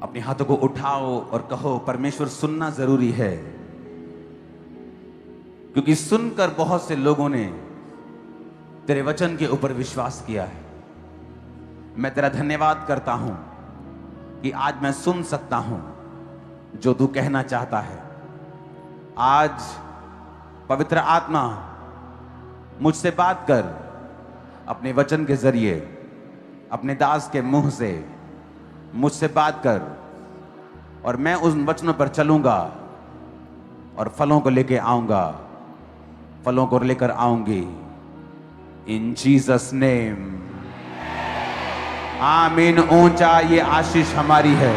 अपने हाथों को उठाओ और कहो, परमेश्वर सुनना जरूरी है, क्योंकि सुनकर बहुत से लोगों ने तेरे वचन के ऊपर विश्वास किया है। मैं तेरा धन्यवाद करता हूं कि आज मैं सुन सकता हूं जो तू कहना चाहता है। आज पवित्र आत्मा मुझसे बात कर, अपने वचन के जरिए, अपने दास के मुंह से मुझसे बात कर, और मैं उन वचनों पर चलूंगा और फलों को लेकर आऊंगा, फलों को लेकर आऊंगी। इन जीसस नेम, आमीन। ऊंचा ये आशीष हमारी है।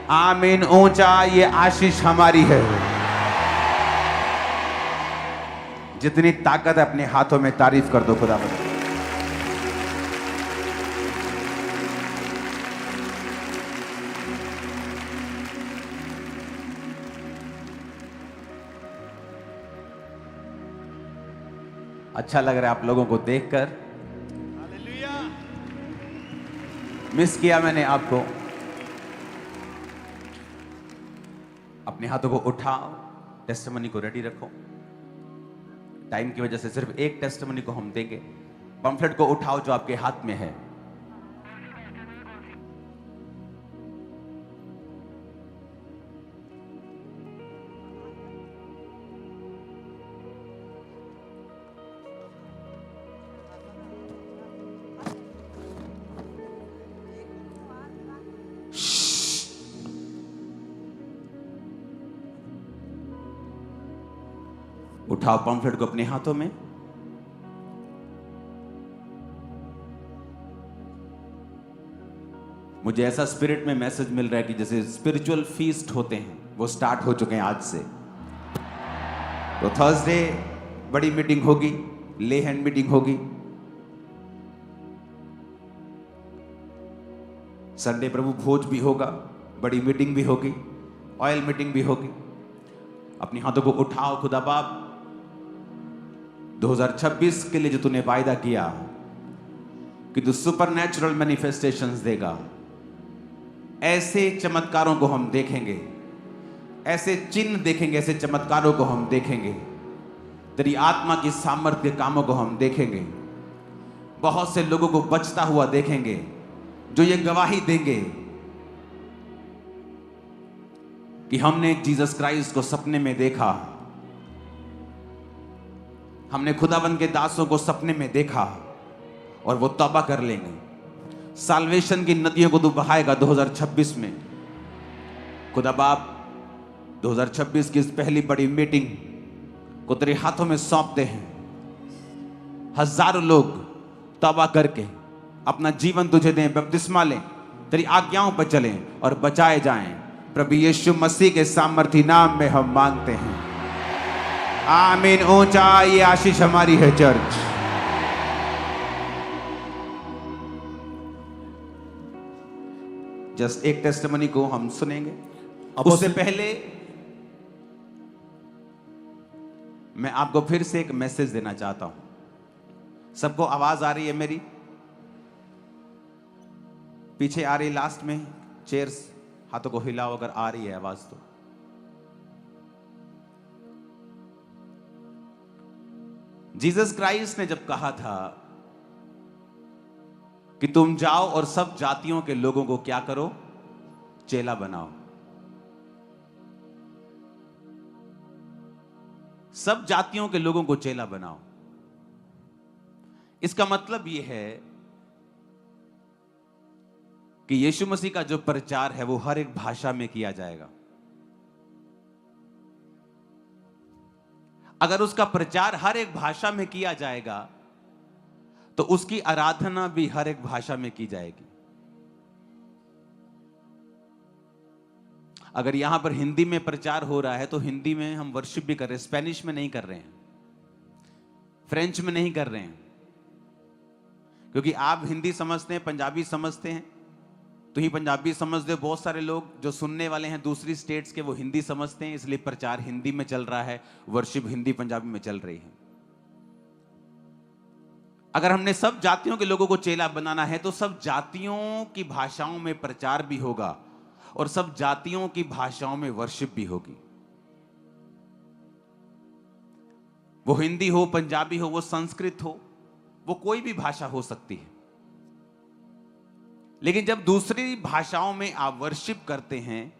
आमीन। ऊंचा ये आशीष हमारी है। जितनी ताकत है अपने हाथों में तारीफ कर दो खुदा बंद। अच्छा लग रहा है आप लोगों को देखकर। मिस किया मैंने आपको। अपने हाथों को उठाओ, टेस्टिमनी को रेडी रखो। टाइम की वजह से सिर्फ एक टेस्टिमनी को हम देंगे। पंफलेट को उठाओ जो आपके हाथ में है। उठाओ पंफलेट को अपने हाथों में। मुझे ऐसा स्पिरिट में मैसेज मिल रहा है कि जैसे स्पिरिचुअल फीस्ट होते हैं वो स्टार्ट हो चुके हैं आज से। तो थर्सडे बड़ी मीटिंग होगी, ले हैंड मीटिंग होगी। संडे प्रभु भोज भी होगा, बड़ी मीटिंग भी होगी, ऑयल मीटिंग भी होगी। अपने हाथों को उठाओ। खुदा बाप, 2026 के लिए जो तूने वायदा किया कि तू सुपरनैचुरल मैनिफेस्टेशंस देगा, ऐसे चमत्कारों को हम देखेंगे, ऐसे चिन्ह देखेंगे, ऐसे चमत्कारों को हम देखेंगे, तेरी आत्मा की सामर्थ्य के कामों को हम देखेंगे। बहुत से लोगों को बचता हुआ देखेंगे जो ये गवाही देंगे कि हमने जीसस क्राइस्ट को सपने में देखा, हमने खुदावन के दासों को सपने में देखा, और वो तौबा कर लेंगे। साल्वेशन की नदियों को तू बहाएगा 2026 में। खुदा बाप, 2026 की इस पहली बड़ी मीटिंग को तेरे हाथों में सौंपते हैं। हजारों लोग तौबा करके अपना जीवन तुझे दें, बपतिस्मा लें, तेरी आज्ञाओं पर चलें और बचाए जाएं। प्रभु यीशु मसीह के सामर्थी नाम में हम मांगते हैं, आमीन। ऊंचा ये आशीष हमारी है चर्च। जस्ट एक टेस्टिमनी को हम सुनेंगे। उससे पहले मैं आपको फिर से एक मैसेज देना चाहता हूं। सबको आवाज आ रही है मेरी? पीछे आ रही? लास्ट में चेयर्स, हाथों को हिलाओ अगर आ रही है आवाज तो। जीसस क्राइस्ट ने जब कहा था कि तुम जाओ और सब जातियों के लोगों को क्या करो? चेला बनाओ। सब जातियों के लोगों को चेला बनाओ। इसका मतलब यह है कि यीशु मसीह का जो प्रचार है वो हर एक भाषा में किया जाएगा। अगर उसका प्रचार हर एक भाषा में किया जाएगा तो उसकी आराधना भी हर एक भाषा में की जाएगी। अगर यहां पर हिंदी में प्रचार हो रहा है तो हिंदी में हम वर्शिप भी कर रहे हैं, स्पेनिश में नहीं कर रहे हैं, फ्रेंच में नहीं कर रहे हैं, क्योंकि आप हिंदी समझते हैं, पंजाबी समझते हैं, तो ही पंजाबी समझते हो। बहुत सारे लोग जो सुनने वाले हैं दूसरी स्टेट्स के वो हिंदी समझते हैं, इसलिए प्रचार हिंदी में चल रहा है, वर्शिप हिंदी पंजाबी में चल रही है। अगर हमने सब जातियों के लोगों को चेला बनाना है तो सब जातियों की भाषाओं में प्रचार भी होगा और सब जातियों की भाषाओं में वर्शिप भी होगी। वो हिंदी हो, पंजाबी हो, वो संस्कृत हो, वो कोई भी भाषा हो सकती है। लेकिन जब दूसरी भाषाओं में आप वर्शिप करते हैं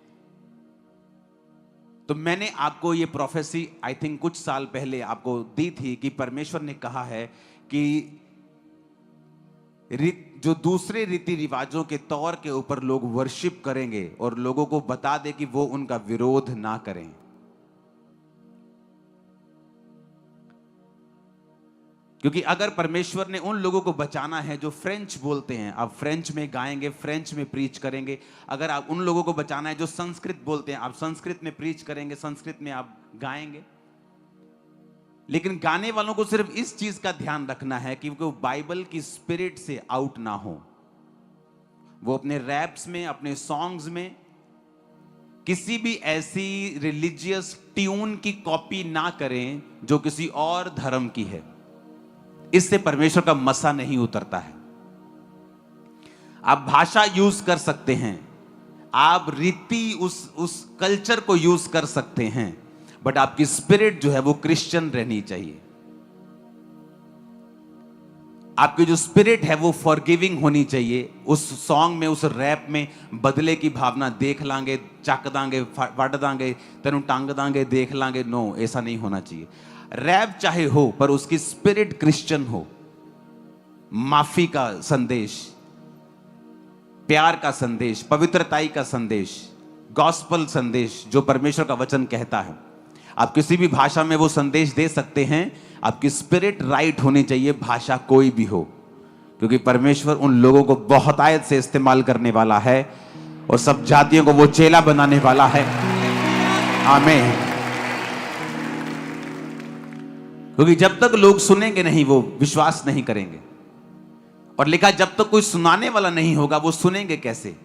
तो मैंने आपको ये प्रोफेसी आई थिंक कुछ साल पहले आपको दी थी कि परमेश्वर ने कहा है कि जो दूसरे रीति रिवाजों के तौर के ऊपर लोग वर्शिप करेंगे और लोगों को बता दे कि वो उनका विरोध ना करें। क्योंकि अगर परमेश्वर ने उन लोगों को बचाना है जो फ्रेंच बोलते हैं, आप फ्रेंच में गाएंगे, फ्रेंच में प्रीच करेंगे। अगर आप उन लोगों को बचाना है जो संस्कृत बोलते हैं, आप संस्कृत में प्रीच करेंगे, संस्कृत में आप गाएंगे। लेकिन गाने वालों को सिर्फ इस चीज का ध्यान रखना है कि वो बाइबल की स्पिरिट से आउट ना हो। वो अपने रैप्स में, अपने सॉन्ग्स में किसी भी ऐसी रिलीजियस ट्यून की कॉपी ना करें जो किसी और धर्म की है। इससे परमेश्वर का मसा नहीं उतरता है। आप भाषा यूज कर सकते हैं, आप रीति उस कल्चर को यूज कर सकते हैं, बट आपकी स्पिरिट जो है वो क्रिश्चियन रहनी चाहिए। आपकी जो स्पिरिट है वो फॉरगिविंग होनी चाहिए। उस सॉन्ग में, उस रैप में बदले की भावना देख लांगे, चक दांगे, वट दांगे, तेनू टांग दांगे, देख लांगे, नो, ऐसा नहीं होना चाहिए। रैप चाहे हो पर उसकी स्पिरिट क्रिश्चियन हो। माफी का संदेश, प्यार का संदेश, पवित्रताई का संदेश, गॉस्पल संदेश जो परमेश्वर का वचन कहता है। आप किसी भी भाषा में वो संदेश दे सकते हैं। आपकी स्पिरिट राइट होनी चाहिए, भाषा कोई भी हो, क्योंकि परमेश्वर उन लोगों को बहुत आयत से इस्तेमाल करने वाला है और सब जातियों को वो चेला बनाने वाला है। आमीन। क्योंकि जब तक लोग सुनेंगे नहीं वो विश्वास नहीं करेंगे। और लिखा जब तक कोई सुनाने वाला नहीं होगा वो सुनेंगे कैसे?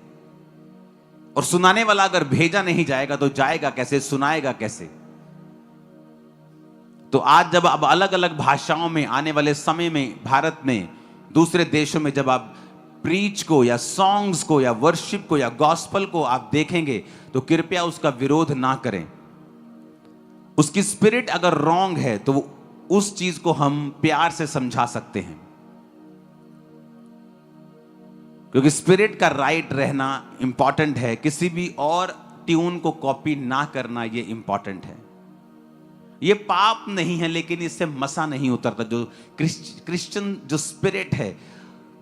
और सुनाने वाला अगर भेजा नहीं जाएगा तो जाएगा कैसे, सुनाएगा कैसे? तो आज जब अब अलग अलग भाषाओं में आने वाले समय में भारत में, दूसरे देशों में जब आप प्रीच को या सॉन्ग्स को या वर्शिप को या गॉस्पल को आप देखेंगे तो कृपया उसका विरोध ना करें। उसकी स्पिरिट अगर रॉन्ग है तो उस चीज को हम प्यार से समझा सकते हैं, क्योंकि स्पिरिट का राइट रहना इंपॉर्टेंट है। किसी भी और ट्यून को कॉपी ना करना ये इंपॉर्टेंट है। ये पाप नहीं है, लेकिन इससे मसा नहीं उतरता। जो क्रिश्चियन जो स्पिरिट है,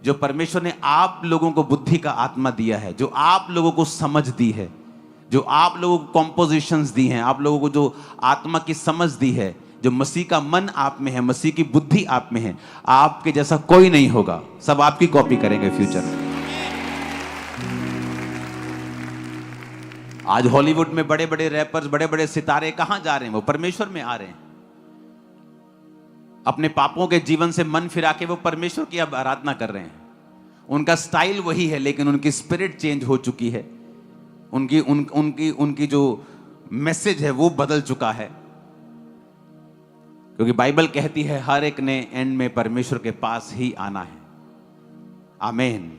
जो परमेश्वर ने आप लोगों को बुद्धि का आत्मा दिया है, जो आप लोगों को समझ दी है, जो आप लोगों को कॉम्पोजिशंस दी हैं, आप लोगों को जो आत्मा की समझ दी है, जो मसीह का मन आप में है, मसीह की बुद्धि आप में है, आपके जैसा कोई नहीं होगा। सब आपकी कॉपी करेंगे फ्यूचर में। आज हॉलीवुड में बड़े बड़े रैपर्स, बड़े बड़े सितारे कहां जा रहे हैं? वो परमेश्वर में आ रहे हैं। अपने पापों के जीवन से मन फिरा के वो परमेश्वर की अब आराधना कर रहे हैं। उनका स्टाइल वही है, लेकिन उनकी स्पिरिट चेंज हो चुकी है। उनकी जो मैसेज है वो बदल चुका है। क्योंकि बाइबल कहती है हर एक ने एंड में परमेश्वर के पास ही आना है। आमीन।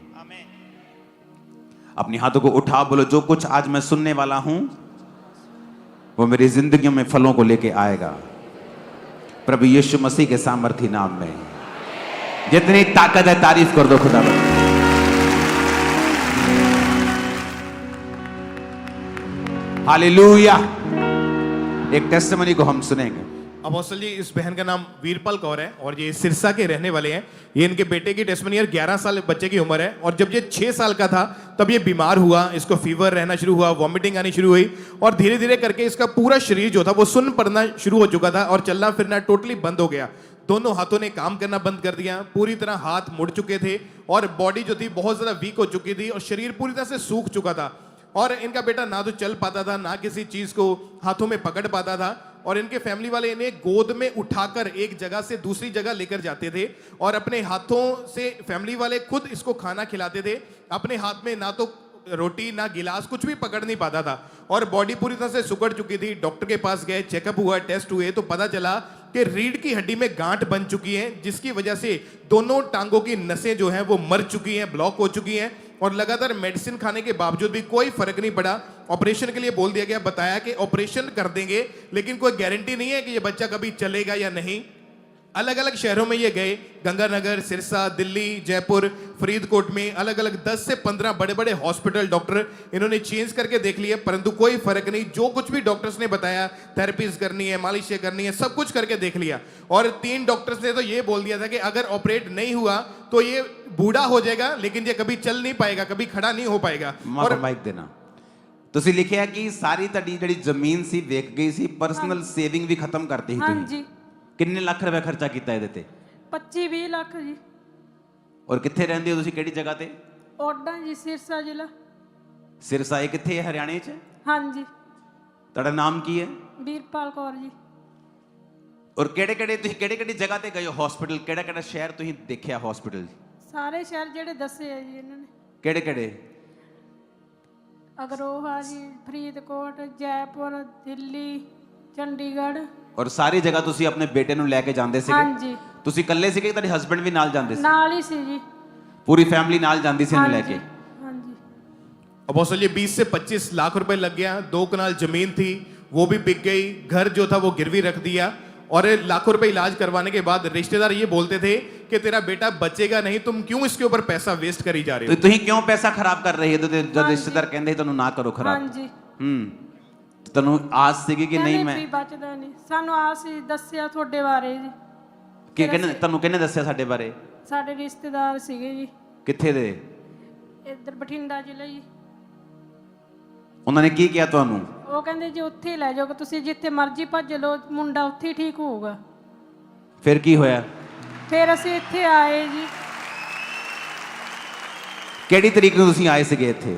अपनी हाथों को उठा, बोलो जो कुछ आज मैं सुनने वाला हूं वो मेरी जिंदगी में फलों को लेके आएगा, प्रभु यीशु मसीह के सामर्थी नाम में। जितनी ताकत है तारीफ कर दो खुदा। हालेलुया। एक टेस्टिमनी को हम सुनेंगे। अपोस्टल जी, इस बहन का नाम वीरपाल कौर है और ये सिरसा के रहने वाले हैं। ये इनके बेटे की टेस्टिमनी है। 11 साल बच्चे की उम्र है और जब ये 6 साल का था तब ये बीमार हुआ। इसको फीवर रहना शुरू हुआ, वॉमिटिंग आनी शुरू हुई और धीरे धीरे करके इसका पूरा शरीर जो था वो सुन्न पड़ना शुरू हो चुका था और चलना फिरना टोटली बंद हो गया। दोनों हाथों ने काम करना बंद कर दिया, पूरी तरह हाथ मुड़ चुके थे और बॉडी जो थी बहुत ज्यादा वीक हो चुकी थी और शरीर पूरी तरह से सूख चुका था। और इनका बेटा ना तो चल पाता था, ना किसी चीज को हाथों में पकड़ पाता था। और इनके फैमिली वाले इन्हें गोद में उठाकर एक जगह से दूसरी जगह लेकर जाते थे और अपने हाथों से फैमिली वाले खुद इसको खाना खिलाते थे। अपने हाथ में ना तो रोटी ना गिलास कुछ भी पकड़ नहीं पाता था और बॉडी पूरी तरह से सुकड़ चुकी थी। डॉक्टर के पास गए, चेकअप हुआ, टेस्ट हुए तो पता चला कि रीढ़ की हड्डी में गांठ बन चुकी है, जिसकी वजह से दोनों टांगों की नसें जो हैं वो मर चुकी हैं, ब्लॉक हो चुकी हैं, और लगातार मेडिसिन खाने के बावजूद भी कोई फर्क नहीं पड़ा। ऑपरेशन के लिए बोल दिया गया, बताया कि ऑपरेशन कर देंगे, लेकिन कोई गारंटी नहीं है कि ये बच्चा कभी चलेगा या नहीं। अलग अलग शहरों में ये गए, गंगानगर, सिरसा, दिल्ली, जयपुर, फरीदकोट में अलग अलग 10 से 15 बड़े बड़े हॉस्पिटल डॉक्टर इन्होंने चेंज करके देख लिए, परंतु कोई फर्क नहीं। जो कुछ भी डॉक्टर्स ने बताया, थेरेपीज करनी है, मालिशें करनी है, सब कुछ करके देख लिया। और 3 डॉक्टर्स ने तो ये बोल दिया था कि अगर ऑपरेट नहीं हुआ तो ये बूढ़ा हो जाएगा, लेकिन ये कभी चल नहीं पाएगा, कभी खड़ा नहीं हो पाएगा। और माइक देना। ਤੁਸੀਂ ਲਿਖਿਆ ਕਿ ਸਾਰੀ ਤੁਹਾਡੀ ਜਿਹੜੀ ਜ਼ਮੀਨ ਸੀ ਵੇਚ ਗਈ ਸੀ, ਪਰਸਨਲ ਸੇਵਿੰਗ ਵੀ ਖਤਮ ਕਰਤੀ ਸੀ ਤੁਸੀਂ। ਹਾਂਜੀ। ਕਿੰਨੇ ਲੱਖ ਰੁਪਏ ਖਰਚਾ ਕੀਤਾ ਇਹਦੇ ਤੇ? 25-20 ਲੱਖ ਜੀ। ਔਰ ਕਿੱਥੇ ਰਹਿੰਦੇ ਹੋ ਤੁਸੀਂ, ਕਿਹੜੀ ਜਗ੍ਹਾ ਤੇ? ਓਡਾ ਜੀ, ਸਿਰਸਾ ਜ਼ਿਲ੍ਹਾ। ਸਿਰਸਾ ਇਹ ਕਿੱਥੇ ਹੈ, ਹਰਿਆਣੇ 'ਚ? ਹਾਂਜੀ। ਤੁਹਾਡਾ ਨਾਮ ਕੀ ਹੈ? ਵੀਰਪਾਲ ਕੌਰ ਜੀ। ਔਰ ਕਿਹੜੇ ਕਿਹੜੀ ਜਗ੍ਹਾ ਤੇ ਗਏ ਹੋ ਹਸਪੀਟਲ? ਕਿਹੜਾ ਸ਼ਹਿਰ ਤੁਸੀਂ ਦੇਖਿਆ ਹਸਪੀਟਲ? ਸਾਰੇ ਸ਼ਹਿਰ ਜਿਹੜੇ ਦੱਸੇ ਆ ਜੀ ਇਹਨਾਂ ਨੇ। ਕਿਹੜੇ? ਅਗਰੋਹਾ ਜੀ, ਫਰੀਦਕੋਟ, ਜੈਪੁਰ, ਦਿੱਲੀ, ਚੰਡੀਗੜ੍ਹ। ਔਰ ਸਾਰੀ ਜਗ੍ਹਾ ਤੁਸੀਂ ਆਪਣੇ ਬੇਟੇ ਨੂੰ ਲੈ ਕੇ ਜਾਂਦੇ ਸੀਗੇ? ਹਾਂਜੀ। ਤੁਸੀਂ ਇਕੱਲੇ ਸੀਗੇ, ਤੁਹਾਡੇ ਹਸਬੰਡ ਵੀ ਨਾਲ ਜਾਂਦੇ ਸੀ? ਨਾਲ ਹੀ ਸੀ ਜੀ। पूरी फैमिली नाल जाती सी इन्हें लेके? ਹਾਂਜੀ। अपोस्टल ये 20 से 25 लाख रुपए लग गया। 2 कनाल जमीन थी वो भी बिक गई, घर जो था वो गिरवी रख दिया, और लाखों रुपए इलाज करवाने के बाद रिश्तेदार ये बोलते थे कि तेरा बेटा बचेगा नहीं, तुम क्यों इसके ऊपर पैसा वेस्ट करी जा रहे हो? तो तुम क्यों पैसा खराब कर रहे हो? जब रिश्तेदार कहते तुम ना करो खराब। ਹਾਂਜੀ। ਤੈਨੂੰ ਆਸ ਸੀਗੀ ਕਿ ਨਹੀਂ ਮੈਂ ਵੀ ਬਚਦਾ ਨਹੀਂ, ਸਾਨੂੰ ਆਸ ਹੀ ਦੱਸਿਆ ਤੁਹਾਡੇ ਬਾਰੇ ਜੀ। ਕਿ ਤੁਹਾਨੂੰ ਕਿਹਨੇ ਦੱਸਿਆ ਸਾਡੇ ਬਾਰੇ? ਸਾਡੇ ਰਿਸ਼ਤੇਦਾਰ ਸੀਗੇ ਜੀ। ਕਿੱਥੇ ਦੇ? ਇੱਧਰ ਬਠਿੰਡਾ ਜ਼ਿਲ੍ਹਾ ਜੀ। ਉਹਨਾਂ ਨੇ ਕੀ ਕਿਹਾ ਤੁਹਾਨੂੰ? ਉਹ ਕਹਿੰਦੇ ਜੀ ਉੱਥੇ ਹੀ ਲੈ ਜਾਓ, ਤੁਸੀਂ ਜਿੱਥੇ ਮਰਜ਼ੀ ਭੱਜ ਲਓ, ਮੁੰਡਾ ਉੱਥੇ ਹੀ ਠੀਕ ਹੋਊਗਾ। ਫਿਰ ਕੀ ਹੋਇਆ? ਫਿਰ ਅਸੀਂ ਇੱਥੇ ਆਏ ਜੀ। ਕਿਹੜੀ ਤਰੀਕ ਨੂੰ ਤੁਸੀਂ ਆਏ ਸੀਗੇ ਇੱਥੇ?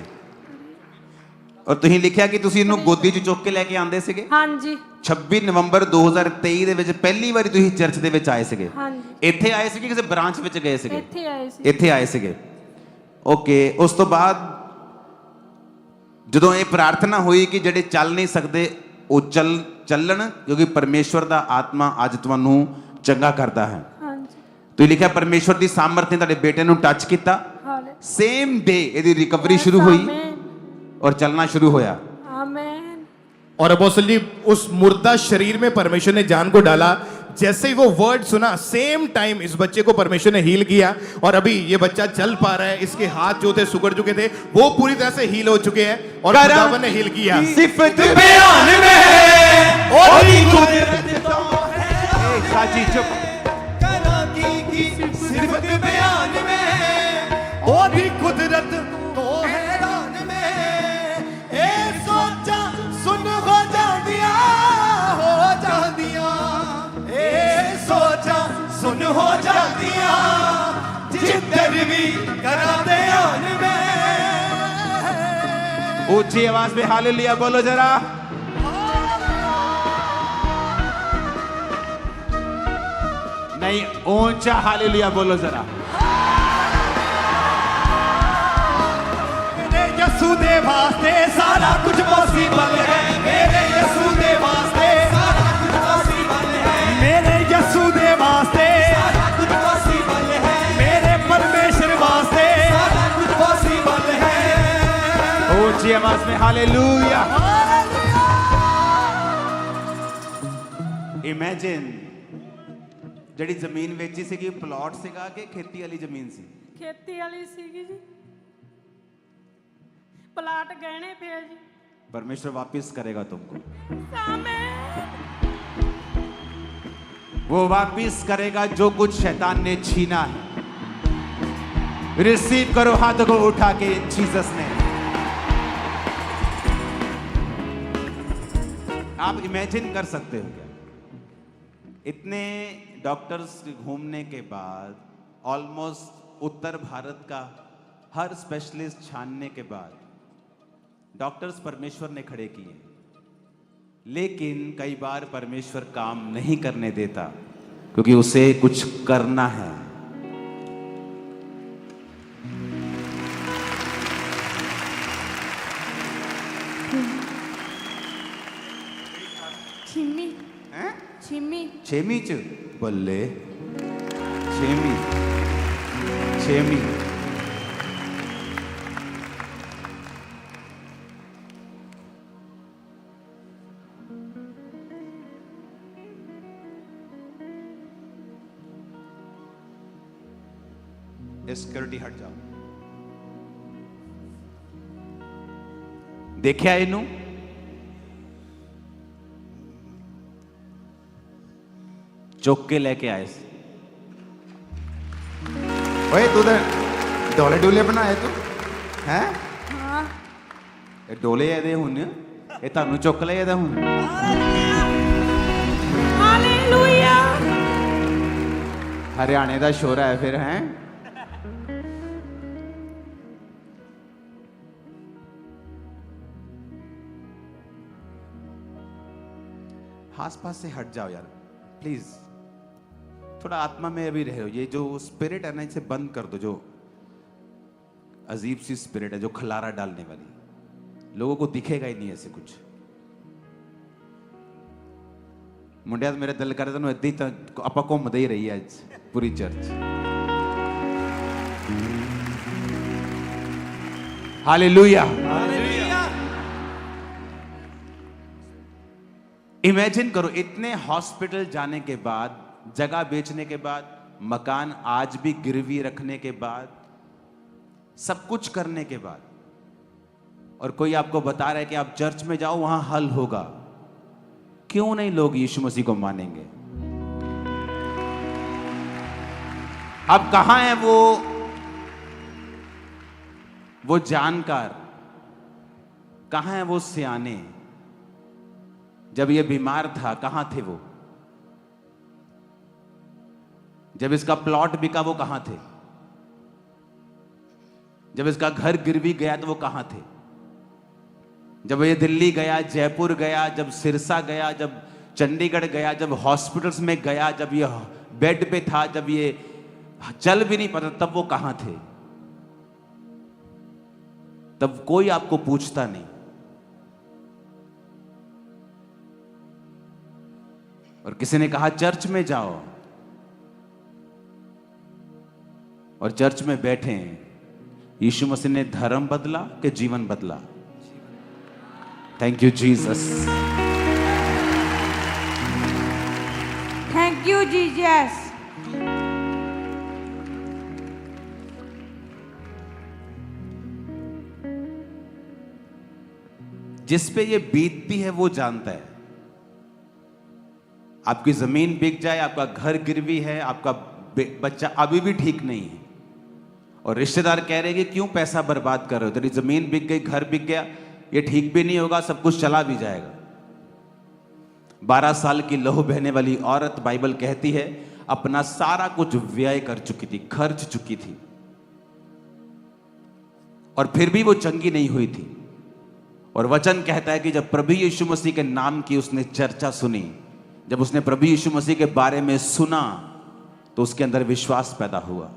ਔਰ ਤੁਸੀਂ ਲਿਖਿਆ ਕਿ ਤੁਸੀਂ ਇਹਨੂੰ ਗੋਦੀ 'ਚ ਚੁੱਕ ਕੇ ਲੈ ਕੇ ਆਂਦੇ ਸੀਗੇ? ਹਾਂਜੀ। 26 ਨਵੰਬਰ 2023 ਦੇ ਵਿੱਚ ਪਹਿਲੀ ਵਾਰੀ ਤੁਸੀਂ ਚਰਚ ਦੇ ਵਿੱਚ ਆਏ ਸੀਗੇ? ਹਾਂਜੀ। ਇੱਥੇ ਆਏ ਸੀਗੇ ਕਿਸੇ ਬ੍ਰਾਂਚ ਵਿੱਚ ਗਏ ਸੀਗੇ? ਇੱਥੇ ਆਏ ਸੀ। ਇੱਥੇ ਆਏ ਸੀਗੇ। ਓਕੇ। ਉਸ ਤੋਂ ਬਾਅਦ ਜਦੋਂ ਇਹ ਪ੍ਰਾਰਥਨਾ ਹੋਈ ਕਿ ਜਿਹੜੇ ਚੱਲ ਨਹੀਂ ਸਕਦੇ ਉਹ ਚੱਲਣ, ਕਿਉਂਕਿ ਪਰਮੇਸ਼ਵਰ ਦਾ ਆਤਮਾ ਅੱਜ ਤੁਹਾਨੂੰ ਚੰਗਾ ਕਰਦਾ ਹੈ। ਹਾਂਜੀ। ਤੁਸੀਂ ਲਿਖਿਆ ਪਰਮੇਸ਼ਵਰ ਦੀ ਸਾਮਰਥ ਨੇ ਤੁਹਾਡੇ ਬੇਟੇ ਨੂੰ ਟੱਚ ਕੀਤਾ, ਹਾਲੇ ਸੇਮ ਡੇ ਇਹਦੀ ਰਿਕਵਰੀ ਸ਼ੁਰੂ ਹੋਈ और चलना शुरू होया। आमीन। और अपोस्टल जी उस मुर्दा शरीर में परमेश्वर ने जान को डाला। जैसे ही वो वर्ड सुना, सेम टाइम इस बच्चे को परमेश्वर ने हील किया, और अभी ये बच्चा चल पा रहा है। इसके हाथ जो थे सुगड़ चुके थे वो पूरी तरह से हील हो चुके हैं, और खुदावन ने हील किया। सिफत बयान में ओदी कुदरत तो है। साची चुप। करा की सिफत बयान में ओदी कुदरत तो हैरान में। ए सोचा सुन हो जांदिया, हो जांदिया। ए सोचा सुन हो जांदिया, जिधर भी करा ध्यान में। ऊंची आवाज में हालेलुया बोलो जरा। नहीं, ऊंचा हालेलुया बोलो जरा। मेरे यीशु दे वास्ते सारा कुछ पॉसिबल है। मेरे यीशु दे वास्ते सारा कुछ पॉसिबल है। मेरे यीशु दे वास्ते सारा कुछ पॉसिबल है। मेरे परमेश्वर वास्ते सारा कुछ पॉसिबल है। ऊंची आवाज में हालेलुया। इमेजिन ਜਿਹੜੀ ਜ਼ਮੀਨ ਵੇਚੀ ਸੀਗੀ, ਪਲਾਟ ਸੀਗਾ ਕਿ ਖੇਤੀ ਵਾਲੀ ਜ਼ਮੀਨ ਸੀ? ਖੇਤੀ ਵਾਲੀ ਸੀਗੀ ਜੀ। ਪਲਾਟ ਗਹਿਣੇ ਪਿਆ ਜੀ। परमेश्वर वापिस करेगा तुमको, आमीन। वो वापिस करेगा जो कुछ शैतान ने छीना है। रिसीव करो हाथों को उठा के इन जीसस ने। आप इमेजिन कर सकते हो क्या? इतने डॉक्टर्स घूमने के बाद, ऑलमोस्ट उत्तर भारत का हर स्पेशलिस्ट छानने के बाद डॉक्टर्स परमेश्वर ने खड़े किए, लेकिन कई बार परमेश्वर काम नहीं करने देता क्योंकि उसे कुछ करना है। ਛੇਵੀਂ छेवीं च बल्ले छेवीं छेवीं सिक्योरिटी हट जाओ। देखिया इनू चुक के लेके आए सी। ओए तू तो डोले डोले बनाए तू हैं? ਹਾਂ ਇਹ ਡੋਲੇ ਇਹਦੇ ਹੁਣ ਇਹ ਤੁਹਾਨੂੰ ਚੁੱਕ ਲਏ ਇਹਦਾ ਹੁਣ। ਹਾਲੇਲੂਇਆ हरियाणे का शोरा है फिर हैं? आस पास से हट जाओ यार प्लीज, थोड़ा आत्मा में अभी रहो। ये जो स्पिरिट है ना इसे बंद कर दो, जो अजीब सी स्पिरिट है जो खलारा डालने वाली, लोगों को दिखेगा ही नहीं ऐसे कुछ। मुंडिया मेरा दिल कर रहा इदा ही तो आप घूमते ही रही है आज पूरी चर्च। हालेलुया। इमेजिन करो इतने हॉस्पिटल जाने के बाद, जगह बेचने के बाद, मकान आज भी गिरवी रखने के बाद, सब कुछ करने के बाद, और कोई आपको बता रहा है कि आप चर्च में जाओ वहां हल होगा। क्यों नहीं लोग यीशु मसीह को मानेंगे? अब कहां है वो जानकार, कहां है वो सियाने? जब ये बीमार था कहां थे वो? जब इसका प्लॉट बिका वो कहां थे? जब इसका घर गिरवी गया तो वो कहां थे? जब ये दिल्ली गया, जयपुर गया, जब सिरसा गया, जब चंडीगढ़ गया, जब हॉस्पिटल्स में गया, जब ये बेड पे था, जब ये चल भी नहीं पाता, तब वो कहां थे? तब कोई आपको पूछता नहीं। और किसी ने कहा चर्च में जाओ, और चर्च में बैठे हैं। यीशु मसीह ने धर्म बदला कि जीवन बदला? Thank you Jesus. Thank you Jesus. जिस पे ये बीतती है वो जानता है। आपकी जमीन बिक जाए, आपका घर गिरवी है, आपका बच्चा अभी भी ठीक नहीं है, और रिश्तेदार कह रहे हैं कि क्यों पैसा बर्बाद कर रहे हो, तेरी जमीन बिक गई, घर बिक गया, ये ठीक भी नहीं होगा, सब कुछ चला भी जाएगा। 12 साल की लहू बहने वाली औरत, बाइबल कहती है, अपना सारा कुछ व्यय कर चुकी थी, खर्च चुकी थी, और फिर भी वो चंगी नहीं हुई थी। और वचन कहता है कि जब प्रभु यीशु मसीह के नाम की उसने चर्चा सुनी, जब उसने प्रभु यीशु मसीह के बारे में सुना, तो उसके अंदर विश्वास पैदा हुआ।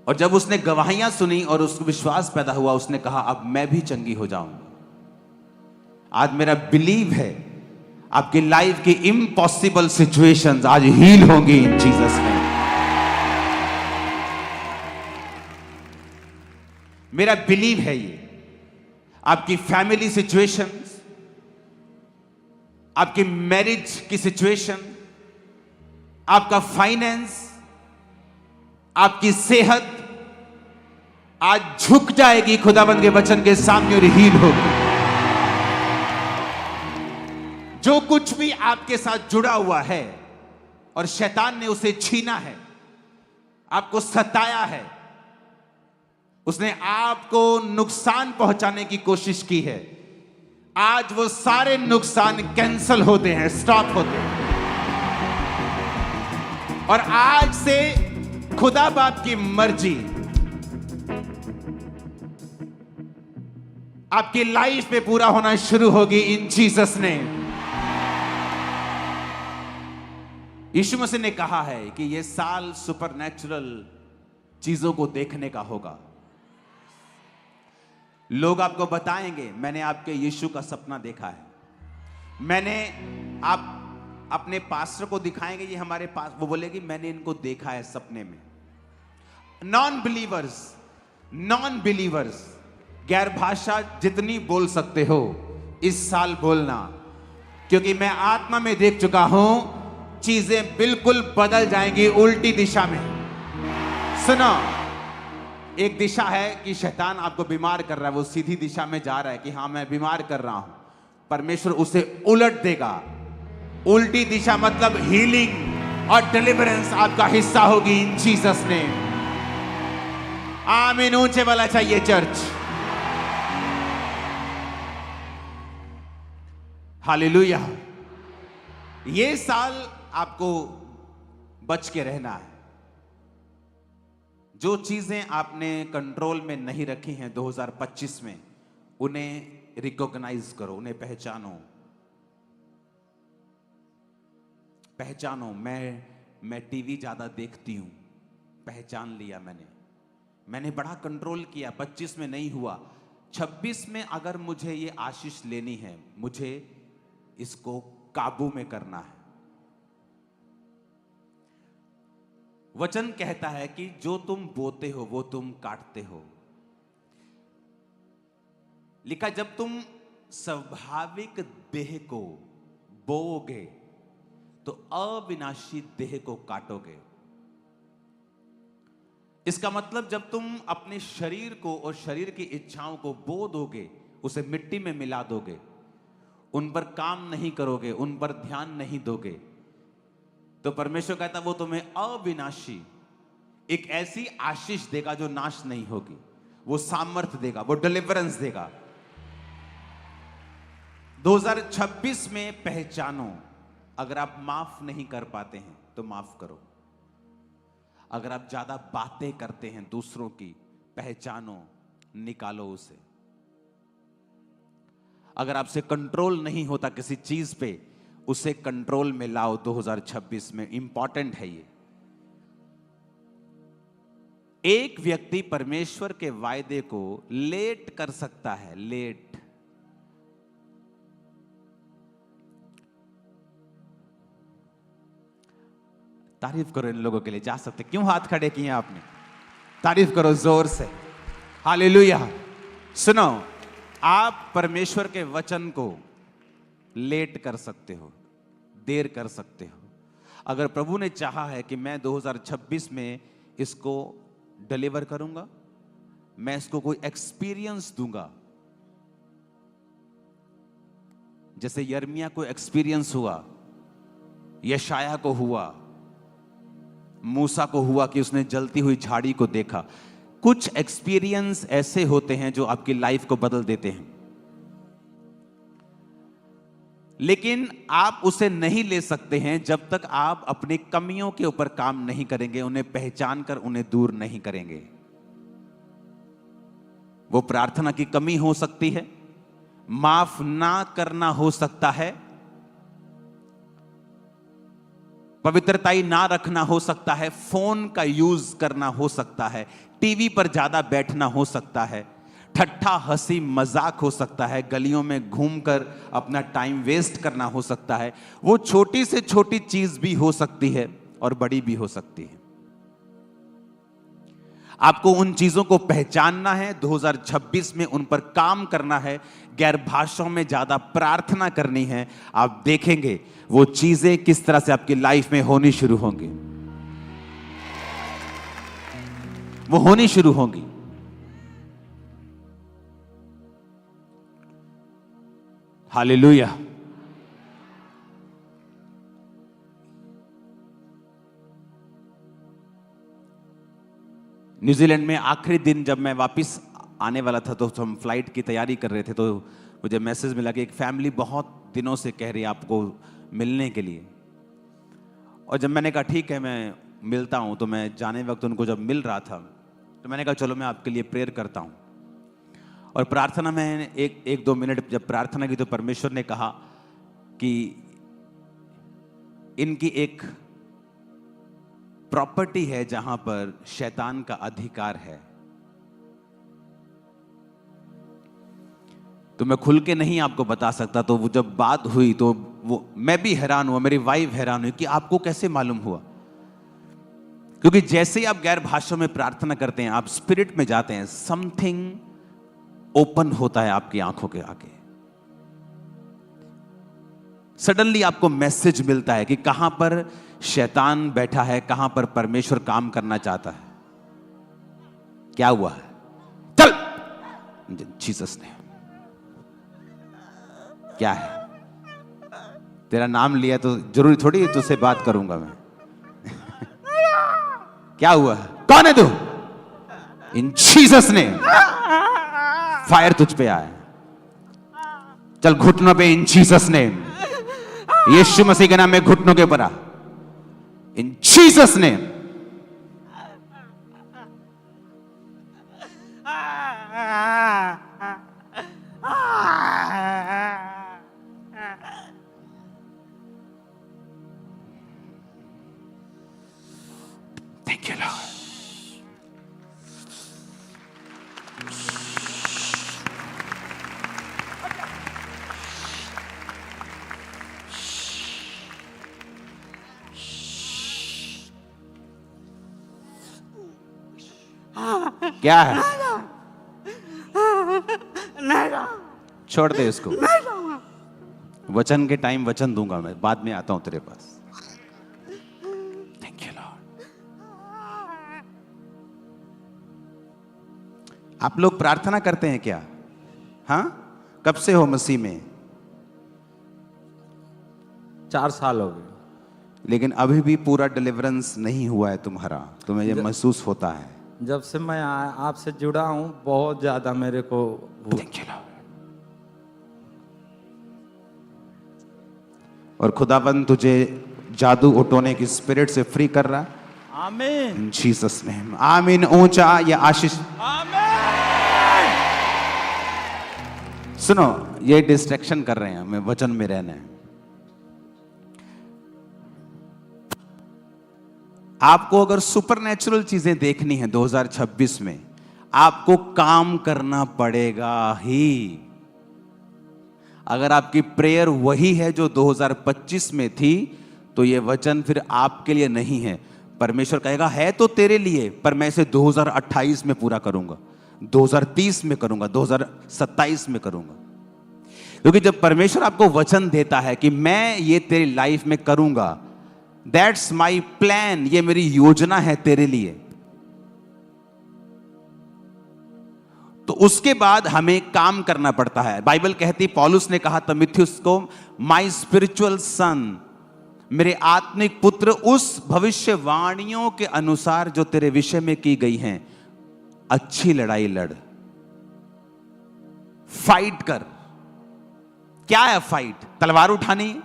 और जब उसने गवाहियां सुनी और उसको विश्वास पैदा हुआ, उसने कहा अब मैं भी चंगी हो जाऊंगा। आज मेरा बिलीव है आपकी लाइफ की इम्पॉसिबल सिचुएशंस आज हील होंगी इन जीसस नेम। मेरा बिलीव है ये। आपकी फैमिली सिचुएशंस, आपकी मैरिज की सिचुएशन, आपका फाइनेंस, आपकी सेहत आज झुक जाएगी खुदाबंद के वचन के सामने और हील होगी। जो कुछ भी आपके साथ जुड़ा हुआ है और शैतान ने उसे छीना है, आपको सताया है, उसने आपको नुकसान पहुंचाने की कोशिश की है, आज वो सारे नुकसान कैंसल होते हैं, स्टॉप होते हैं। और आज से खुदा बाप की मर्जी आपकी लाइफ में पूरा होना शुरू होगी इन जीसस ने। यीशु मसीह ने कहा है कि यह साल सुपरनैचुरल चीजों को देखने का होगा। लोग आपको बताएंगे मैंने आपके यीशु का सपना देखा है, मैंने, आप अपने पास्टर को दिखाएंगे ये हमारे पास, वो बोलेगी मैंने इनको देखा है सपने में। नॉन बिलीवर्स गैर भाषा जितनी बोल सकते हो इस साल बोलना, क्योंकि मैं आत्मा में देख चुका हूं चीजें बिल्कुल बदल जाएंगी उल्टी दिशा में। सुनो, एक दिशा है कि शैतान आपको बीमार कर रहा है, वो सीधी दिशा में जा रहा है कि हाँ मैं बीमार कर रहा हूं, परमेश्वर उसे उलट देगा। उल्टी दिशा मतलब हीलिंग और डिलीवरेंस आपका हिस्सा होगी इन जीसस ने। आमीन। ऊंचे वाला चाहिए चर्च। हालेलुया। ये साल आपको बच के रहना है। जो चीजें आपने कंट्रोल में नहीं रखी हैं 2025 में, उन्हें रिकॉग्नाइज करो, उन्हें पहचानो। मैं टीवी ज्यादा देखती हूं, पहचान लिया मैंने बड़ा कंट्रोल किया, 25 में नहीं हुआ। 26 में अगर मुझे ये आशीष लेनी है, मुझे इसको काबू में करना है। वचन कहता है कि जो तुम बोते हो वो तुम काटते हो। लिखा, जब तुम स्वाभाविक देह को बोओगे तो अविनाशी देह को काटोगे। इसका मतलब जब तुम अपने शरीर को और शरीर की इच्छाओं को बो दोगे, उसे मिट्टी में मिला दोगे, उन पर काम नहीं करोगे, उन पर ध्यान नहीं दोगे, तो परमेश्वर कहता वो तुम्हें अविनाशी एक ऐसी आशीष देगा जो नाश नहीं होगी। वो सामर्थ देगा, वो डिलीवरेंस देगा। 2026 में पहचानो। अगर आप माफ नहीं कर पाते हैं तो माफ करो। अगर आप ज्यादा बातें करते हैं दूसरों की, पहचानो, निकालो उसे। अगर आपसे कंट्रोल नहीं होता किसी चीज पे, उसे कंट्रोल में लाओ 2026 में। इंपॉर्टेंट है ये। एक व्यक्ति परमेश्वर के वायदे को लेट कर सकता है, लेट। तारीफ करो इन लोगों के लिए, जा सकते। क्यों हाथ खड़े किए आपने? तारीफ करो जोर से। हालेलुया। सुनो, आप परमेश्वर के वचन को लेट कर सकते हो, देर कर सकते हो। अगर प्रभु ने चाहा है कि मैं 2026 में इसको डिलीवर करूंगा, मैं इसको कोई एक्सपीरियंस दूंगा, जैसे यर्मिया को एक्सपीरियंस हुआ, यशाया को हुआ, मूसा को हुआ कि उसने जलती हुई झाड़ी को देखा। कुछ एक्सपीरियंस ऐसे होते हैं जो आपकी लाइफ को बदल देते हैं, लेकिन आप उसे नहीं ले सकते हैं जब तक आप अपनी कमियों के ऊपर काम नहीं करेंगे, उन्हें पहचान कर उन्हें दूर नहीं करेंगे। वो प्रार्थना की कमी हो सकती है, माफ ना करना हो सकता है, पवित्रताई ना रखना हो सकता है, फोन का यूज करना हो सकता है, टीवी पर ज्यादा बैठना हो सकता है, ठट्ठा हंसी मजाक हो सकता है, गलियों में घूमकर अपना टाइम वेस्ट करना हो सकता है। वो छोटी से छोटी चीज भी हो सकती है और बड़ी भी हो सकती है। आपको उन चीजों को पहचानना है, 2026 में उन पर काम करना है, गैर भाषाओं में ज्यादा प्रार्थना करनी है। आप देखेंगे वो चीजें किस तरह से आपकी लाइफ में होनी शुरू होंगी, वो होनी शुरू होंगी। हालेलुया। न्यूजीलैंड में आखिरी दिन जब मैं वापस आने वाला था, तो हम फ्लाइट की तैयारी कर रहे थे, तो मुझे मैसेज मिला कि एक फैमिली बहुत दिनों से कह रही है आपको मिलने के लिए। और जब मैंने कहा ठीक है मैं मिलता हूं, तो मैं जाने वक्त उनको जब मिल रहा था तो मैंने कहा चलो मैं आपके लिए प्रेयर करता हूं। और प्रार्थना में एक दो मिनट जब प्रार्थना की, तो परमेश्वर ने कहा कि इनकी एक प्रॉपर्टी है जहां पर शैतान का अधिकार है। तो मैं खुल के नहीं आपको बता सकता। तो वो जब बात हुई तो वो मैं भी हैरान हुआ, मेरी वाइफ हैरान हुई कि आपको कैसे मालूम हुआ। क्योंकि जैसे ही आप गैर भाषा में प्रार्थना करते हैं, आप स्पिरिट में जाते हैं, समथिंग ओपन होता है आपकी आंखों के आगे। सडनली आपको मैसेज मिलता है कि कहां पर शैतान बैठा है, कहां पर परमेश्वर काम करना चाहता है। क्या हुआ है? चल जीसस ने। क्या है? तेरा नाम लिया तो जरूरी थोड़ी तुझसे बात करूंगा मैं। क्या हुआ है? कौन है तू? इन जीसस ने फायर तुझ पे आया। चल घुटनों पे इन जीसस ने, यीशु मसीह के नाम में घुटनों के ऊपर आ। इन जीसस ने। Thank you Lord. क्या है? छोड़ दे इसको। वचन के टाइम वचन दूंगा मैं, बाद में आता हूं तेरे पास। Thank you Lord. आप लोग प्रार्थना करते हैं क्या? हाँ, कब से हो मसीह में? 4 साल हो गए। लेकिन अभी भी पूरा डिलीवरेंस नहीं हुआ है तुम्हारा, तुम्हें ये महसूस होता है? जब से मैं आपसे जुड़ा हूं, बहुत ज्यादा मेरे को थैंक यू लॉर्ड। और खुदाबंद तुझे जादू उठोने की स्पिरिट से फ्री कर रहा। आमीन। इन जीसस नेम। आमीन। ऊंचा या आशीष। आमीन। सुनो, ये डिस्ट्रैक्शन कर रहे हैं, हमें वचन में रहना है। आपको अगर सुपरनेचुरल चीजें देखनी है 2026 में, आपको काम करना पड़ेगा ही। अगर आपकी प्रेयर वही है जो 2025 में थी, तो ये वचन फिर आपके लिए नहीं है। परमेश्वर कहेगा है तो तेरे लिए, पर मैं इसे 2028 में पूरा करूंगा, 2030 में करूंगा, 2027 में करूंगा। क्योंकि जब परमेश्वर आपको वचन देता है कि मैं ये तेरी लाइफ में करूंगा, दैट्स माई प्लान, ये मेरी योजना है तेरे लिए, तो उसके बाद हमें काम करना पड़ता है। बाइबल कहती, पौलुस ने कहा तीमुथियुस को, माई स्पिरिचुअल सन, मेरे आत्मिक पुत्र, उस भविष्यवाणियों के अनुसार जो तेरे विषय में की गई हैं, अच्छी लड़ाई लड़, फाइट कर। क्या है फाइट? तलवार उठानी है,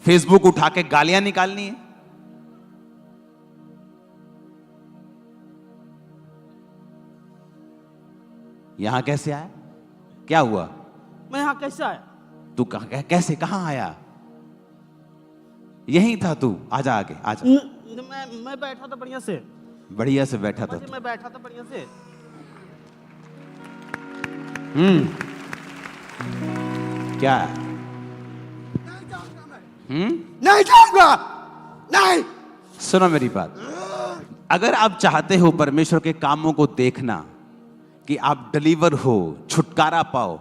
फेसबुक उठा के गालियां निकालनी है? यहां कैसे आया? क्या हुआ? मैं यहाँ कैसे आया? तू कैसे कहां आया? यहीं था तू। आजा आगे, आजा। मैं बैठा था बढ़िया से। बढ़िया से बैठा था। मैं बैठा था बढ़िया से। क्या? नहीं जाऊंगा, नहीं। सुनो मेरी बात। अगर आप चाहते हो परमेश्वर के कामों को देखना, कि आप डिलीवर हो, छुटकारा पाओ,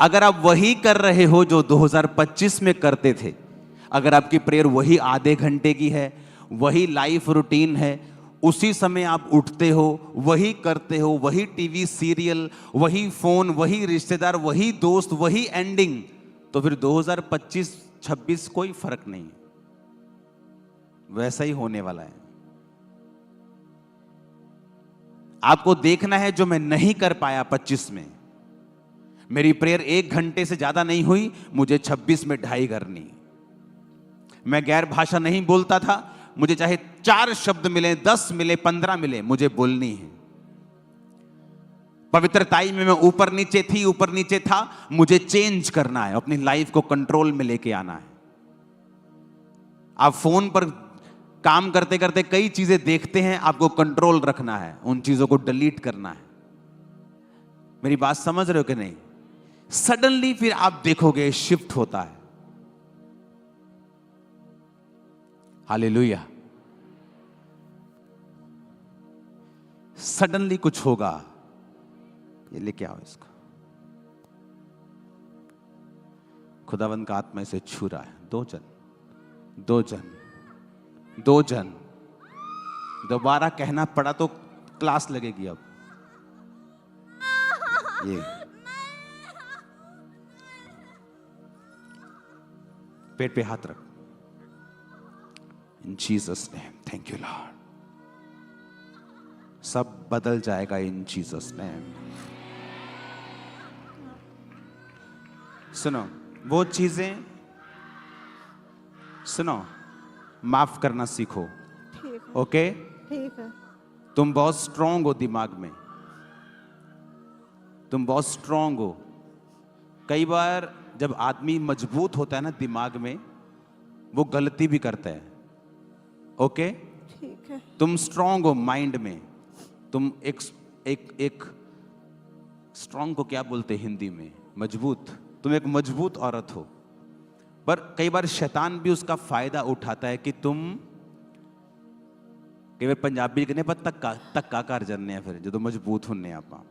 अगर आप वही कर रहे हो जो 2025 में करते थे, अगर आपकी प्रेयर वही आधे घंटे की है, वही लाइफ रूटीन है, उसी समय आप उठते हो, वही करते हो, वही टीवी सीरियल, वही फोन, वही रिश्तेदार, वही दोस्त, वही एंडिंग, तो फिर 2025-26 कोई फर्क नहीं, वैसा ही होने वाला है। आपको देखना है जो मैं नहीं कर पाया 25 में। मेरी प्रेयर 1 घंटे से ज्यादा नहीं हुई, मुझे 26 में 2.5 करनी। मैं गैर भाषा नहीं बोलता था, मुझे चाहे 4 शब्द मिले, 10 मिले, 15 मिले, मुझे बोलनी है। पवित्रताई में मैं ऊपर नीचे थी, ऊपर नीचे था, मुझे चेंज करना है, अपनी लाइफ को कंट्रोल में लेके आना है। आप फोन पर काम करते करते कई चीजें देखते हैं, आपको कंट्रोल रखना है, उन चीजों को डिलीट करना है। मेरी बात समझ रहे हो कि नहीं? सडनली फिर आप देखोगे शिफ्ट होता है। हालेलुया। सडनली कुछ होगा। ये लेके आओ इसको। खुदावंत का आत्मा इसे छू रहा है। दो जन दोबारा कहना पड़ा तो क्लास लगेगी। अब ये पेट पे हाथ रख। इन Jesus name, thank you Lord. सब बदल जाएगा इन जीसस नेम। सुनो, वो चीजें सुनो, माफ करना सीखो। ठीक है, ओके? ठीक है। तुम बहुत स्ट्रांग हो दिमाग में, तुम बहुत स्ट्रांग हो। कई बार जब आदमी मजबूत होता है ना दिमाग में, वो गलती भी करता है। ओके? ठीक है। तुम स्ट्रांग हो माइंड में। तुम एक स्ट्रांग को क्या बोलते हैं हिंदी में? मजबूत। तुम एक मजबूत औरत हो, पर कई बार शैतान भी उसका फायदा उठाता है कि तुम कई बार पंजाबी कहने पर धक्का कर जाने हैं। फिर जो मजबूत होने आप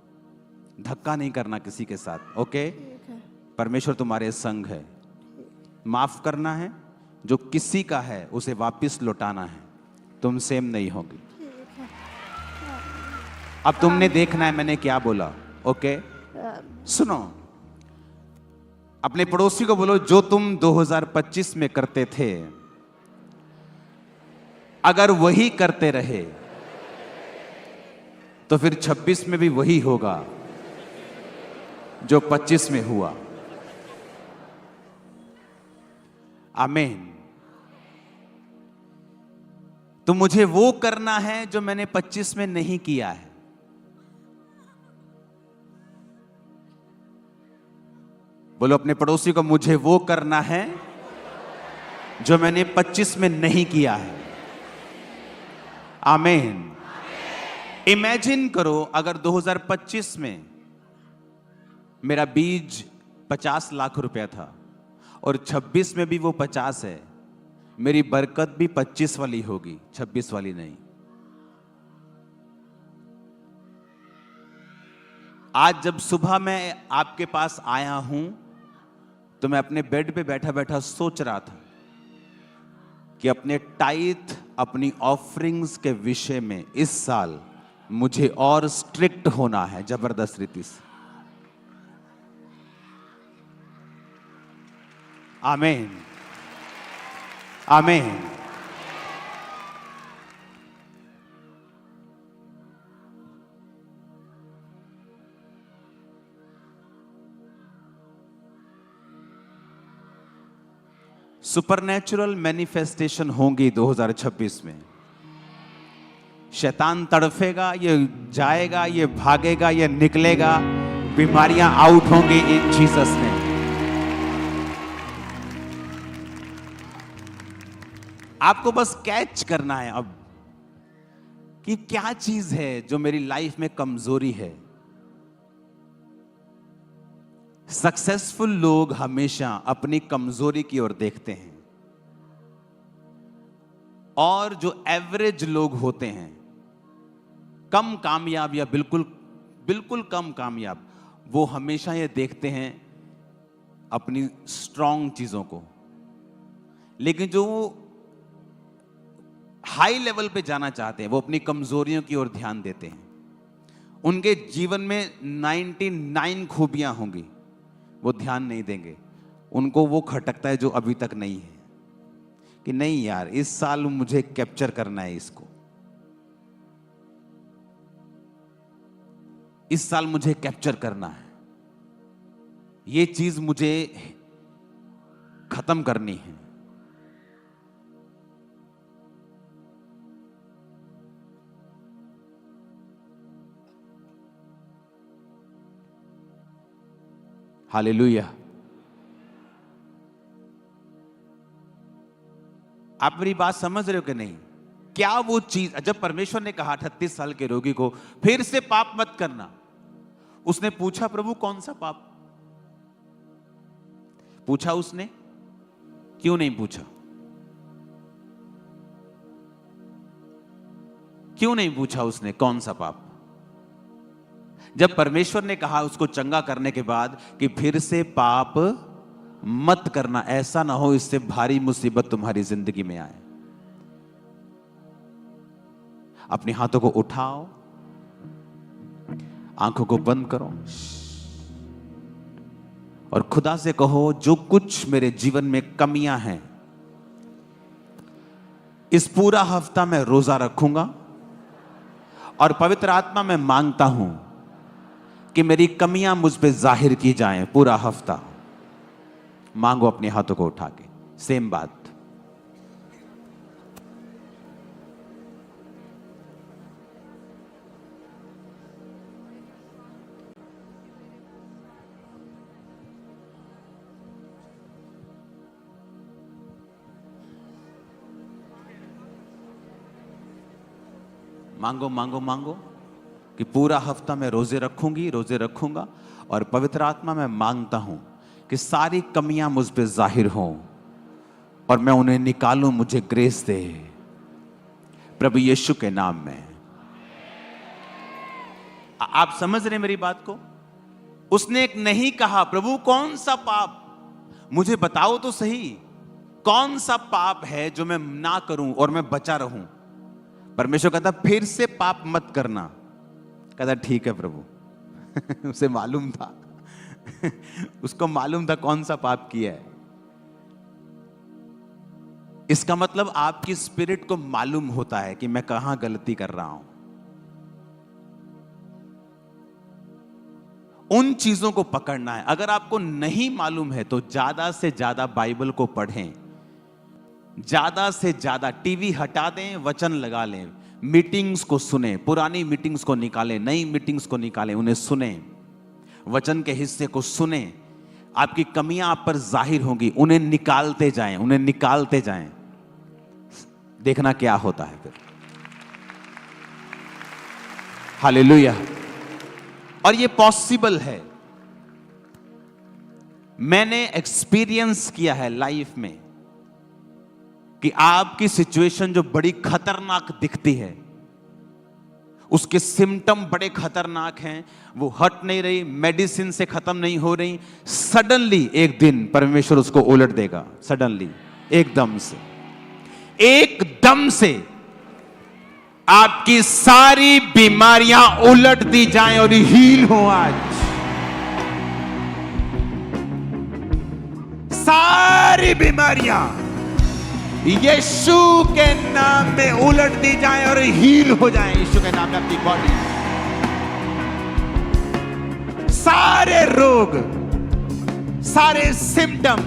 धक्का नहीं करना किसी के साथ। ओके? ठीक है। परमेश्वर तुम्हारे संग है। माफ करना है, जो किसी का है उसे वापस लौटाना है। तुम सेम नहीं होगी। अब तुमने देखना है मैंने क्या बोला। ओके? सुनो, अपने पड़ोसी को बोलो, जो तुम 2025 में करते थे अगर वही करते रहे तो फिर 26 में भी वही होगा जो 25 में हुआ। आमीन। तो मुझे वो करना है जो मैंने 25 में नहीं किया है। बोलो अपने पड़ोसी को, मुझे वो करना है जो मैंने 25 में नहीं किया है। आमीन। इमेजिन करो अगर 2025 में मेरा बीज 50 लाख रुपया था और 26 में भी वो 50 है, मेरी बरकत भी 25 वाली होगी, 26 वाली नहीं। आज जब सुबह मैं आपके पास आया हूं तो मैं अपने बेड पे बैठा बैठा सोच रहा था कि अपने टाइथ, अपनी ऑफरिंग्स के विषय में इस साल मुझे और स्ट्रिक्ट होना है, जबरदस्त रीति से। आमीन, आमीन। सुपरनैचुरल मैनिफेस्टेशन होंगी 2026 में। शैतान तड़फेगा, ये जाएगा, ये भागेगा, ये निकलेगा, बीमारियां आउट होंगी इन जीसस ने। आपको बस कैच करना है अब कि क्या चीज है जो मेरी लाइफ में कमजोरी है। सक्सेसफुल लोग हमेशा अपनी कमजोरी की ओर देखते हैं, और जो एवरेज लोग होते हैं, कम कामयाब या बिल्कुल कम कामयाब, वो हमेशा ये देखते हैं अपनी स्ट्रांग चीजों को। लेकिन जो हाई लेवल पे जाना चाहते हैं वो अपनी कमजोरियों की ओर ध्यान देते हैं। उनके जीवन में 99 खूबियां होंगी, वो ध्यान नहीं देंगे। उनको वो खटकता है जो अभी तक नहीं है, कि नहीं यार इस साल मुझे कैप्चर करना है इसको, इस साल मुझे कैप्चर करना है, ये चीज मुझे खत्म करनी है। हालेलुया। आप मेरी बात समझ रहे हो कि नहीं? क्या वो चीज, जब परमेश्वर ने कहा 38 साल के रोगी को फिर से पाप मत करना, उसने पूछा प्रभु कौन सा पाप? पूछा उसने? क्यों नहीं पूछा? क्यों नहीं पूछा उसने कौन सा पाप? जब परमेश्वर ने कहा उसको चंगा करने के बाद कि फिर से पाप मत करना, ऐसा ना हो इससे भारी मुसीबत तुम्हारी जिंदगी में आए। अपने हाथों को उठाओ, आंखों को बंद करो और खुदा से कहो, जो कुछ मेरे जीवन में कमियां हैं, इस पूरा हफ्ता मैं रोजा रखूंगा और पवित्र आत्मा में मांगता हूं कि मेरी कमियां मुझ पे जाहिर की जाएं। पूरा हफ्ता मांगो अपने हाथों को उठा के। सेम बात। मांगो मांगो मांगो कि पूरा हफ्ता मैं रोजे रखूंगा और पवित्र आत्मा में मांगता हूं कि सारी कमियां मुझ पे जाहिर हों और मैं उन्हें निकालूं। मुझे ग्रेस दे प्रभु यीशु के नाम में। आप समझ रहे मेरी बात को? उसने एक नहीं कहा, प्रभु कौन सा पाप, मुझे बताओ तो सही, कौन सा पाप है जो मैं ना करूं और मैं बचा रहूं। परमेश्वर कहता फिर से पाप मत करना। कहता ठीक है प्रभु। उसे मालूम था उसको मालूम था कौन सा पाप किया है। इसका मतलब आपकी स्पिरिट को मालूम होता है कि मैं कहां गलती कर रहा हूं। उन चीजों को पकड़ना है। अगर आपको नहीं मालूम है तो ज्यादा से ज्यादा बाइबल को पढ़ें, ज्यादा से ज्यादा टीवी हटा दें, वचन लगा लें, मीटिंग्स को सुने, पुरानी मीटिंग्स को निकालें, नई मीटिंग्स को निकालें, उन्हें सुने, वचन के हिस्से को सुने। आपकी कमियां आप पर जाहिर होंगी, उन्हें निकालते जाएं, उन्हें निकालते जाएं। देखना क्या होता है फिर। हालेलुया। और ये पॉसिबल है। मैंने एक्सपीरियंस किया है लाइफ में कि आपकी सिचुएशन जो बड़ी खतरनाक दिखती है, उसके सिम्टम बड़े खतरनाक हैं, वो हट नहीं रही, मेडिसिन से खत्म नहीं हो रही, सडनली एक दिन परमेश्वर उसको उलट देगा। सडनली, एकदम से आपकी सारी बीमारियां उलट दी जाएं और हील हो। आज सारी बीमारियां यीशु के नाम में उलट दी जाए और हील हो जाए। यीशु के नाम में अपनी बॉडी, सारे रोग, सारे सिम्टम